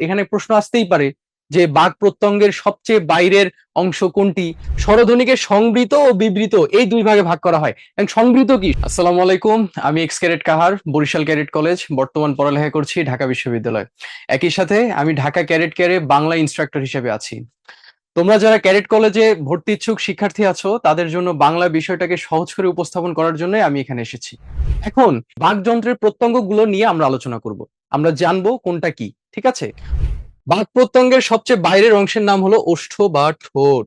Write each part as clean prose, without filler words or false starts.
এখানে প্রশ্ন আসতেই পারে যে বাক প্রত্যঙ্গের সবচেয়ে বাইরের অংশ কোনটি? স্বরধ্বনিকে সংবৃত ও বিবৃত এই দুই ভাগে ভাগ করা হয়। এবং সংবৃত কি? আসসালামু আলাইকুম, আমি এক্স ক্যাডেট কাহার, বরিশাল ক্যাডেট কলেজ, বর্তমান পড়ালেখা করছি ঢাকা বিশ্ববিদ্যালয়। একই সাথে আমি ঢাকা ক্যাডেট কেয়ারে বাংলা ইনস্ট্রাক্টর হিসেবে আছি। তোমরা যারা ক্যাডেট কলেজে ভর্তি ইচ্ছুক শিক্ষার্থী আছো, তাদের জন্য বাংলা বিষয়টাকে সহজ করে উপস্থাপন করার জন্য আমি এখানে এসেছি। এখন বাকযন্ত্রের প্রত্যঙ্গগুলো নিয়ে আমরা আলোচনা করব। আমরা জানবো কোনটা কি, ঠিক আছে? বাক প্রত্যঙ্গের সবচেয়ে বাইরের অংশের নাম হলো ওষ্ঠ বা ঠোঁট।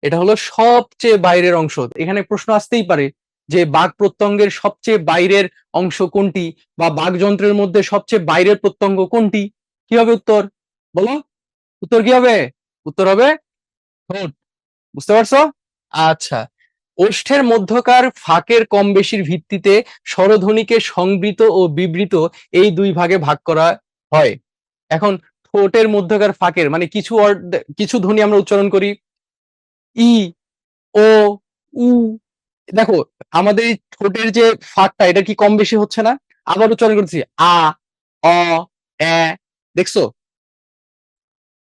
এটা হলো সবচেয়ে বাইরের অংশ। এখানে প্রশ্ন আসতেই পারে যে বাক প্রত্যঙ্গের সবচেয়ে বাইরের অংশ কোনটি, বা বাকযন্ত্রের মধ্যে সবচেয়ে বাইরের প্রত্যঙ্গ কোনটি? কি হবে উত্তর? বলো, উত্তর কি হবে? উত্তর হবে ঠোঁট। বুঝতে পারছো? আচ্ছা, ওষ্ঠের মধ্যকার ফাঁকের কম বেশির ভিত্তিতে স্বরধ্বনিকে সংবৃত ও বিবৃত এই দুই ভাগে ভাগ করা হয়। এখন ঠোঁটের মধ্যকার ফাঁকের মানে কিছু ধ্বনি আমরা উচ্চারণ করি ই, ও, উ। দেখো, আমাদের এই ঠোঁটের যে ফাঁকটা, এটা কি কম বেশি হচ্ছে না? আবার উচ্চারণ করছি আ, অ, এ। দেখছো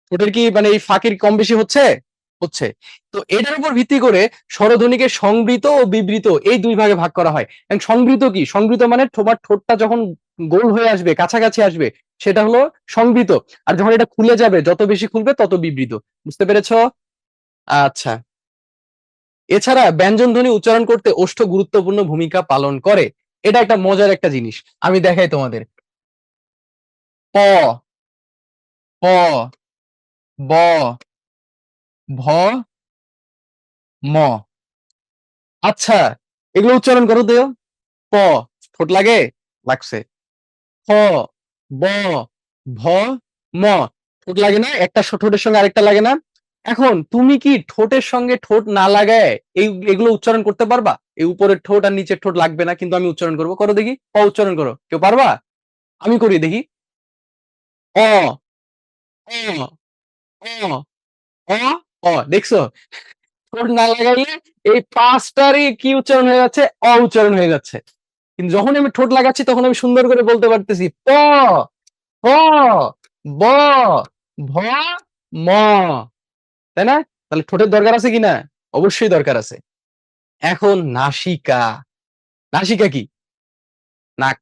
ঠোঁটের কি মানে এই ফাঁকের কম বেশি হচ্ছে? হচ্ছে। তো এটার উপর ভিত্তি করে স্বরধ্বনিকে সংবৃত ও বিবৃত এই দুই ভাগে ভাগ করা হয়। এবং সংবৃত কি? সংবৃত মানে তোমার ঠোঁটটা যখন গোল হয়ে আসবে, কাছাকাছি আসবে, সেটা হলো সংবৃত। আর যখন এটা খুলে যাবে, যত বেশি খুলবে তত বিবৃত। বুঝতে পেরেছো? আচ্ছা, এছাড়া ব্যঞ্জন ধ্বনি উচ্চারণ করতে ওষ্ঠ গুরুত্বপূর্ণ ভূমিকা পালন করে। এটা একটা মজার একটা জিনিস, আমি দেখাই তোমাদের। প, প, ব, ভ, ম। আচ্ছা, এগুলো উচ্চারণ করো তো। প, ঠোঁট লাগে, লাগছে। খ, ব, ভ, ম, ঠোঁট লাগে না? একটা ঠোঁটের সঙ্গে আরেকটা লাগে না? এখন তুমি কি ঠোঁটের সঙ্গে ঠোঁট না লাগায় এগুলো উচ্চারণ করতে পারবা? এই উপরের ঠোঁট আর নিচের ঠোঁট লাগবে না, কিন্তু আমি উচ্চারণ করবো। করো দেখি, প উচ্চারণ করো। কেউ পারবা? আমি করি দেখি। অ, অ, অ, অ, অ। দেখছো, ঠোঁট না লাগাইলে এই পাঁচটারই কি উচ্চারণ হয়ে যাচ্ছে? অ উচ্চারণ হয়ে যাচ্ছে। কিন্তু যখন আমি ঠোঁট লাগাচ্ছি, তখন আমি সুন্দর করে বলতে পারতেছি প, প, ব, ভ, ম। তাই না? তাহলে ঠোঁটের দরকার আছে কিনা? অবশ্যই দরকার আছে। এখন নাসিকা। নাসিকা কি? নাক,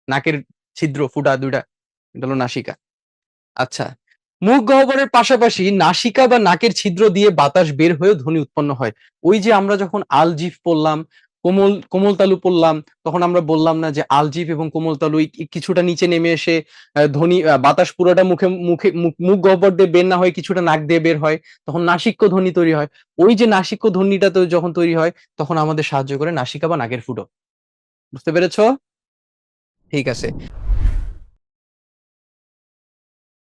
নাকের ছিদ্র ফুটা দুইটা, এটা হলো নাসিকা। আচ্ছা, মুখ গহ্বরের পাশাপাশি নাসিকা বা নাকের ছিদ্র দিয়ে বাতাস বের হয়ে ধ্বনি উৎপন্ন হয়। ওই যে আমরা যখন আলজিভ পড়লাম, কোমলতালু পড়লাম, তখন আমরা বললাম না যে আলজিভ এবং কোমলতালু কিছুটা নিচে নেমে এসে ধ্বনি বাতাস পুরোটা মুখে মুখে মুখ গহ্বর দিয়ে বের না হয়, কিছুটা নাক দিয়ে বের হয়, তখন নাসিক্য ধ্বনি তৈরি হয়। ওই যে নাসিক্য ধ্বনিটা তো যখন তৈরি হয়, তখন আমাদের সাহায্য করে নাসিকা বা নাকের ফুটো। বুঝতে পেরেছো? ঠিক আছে।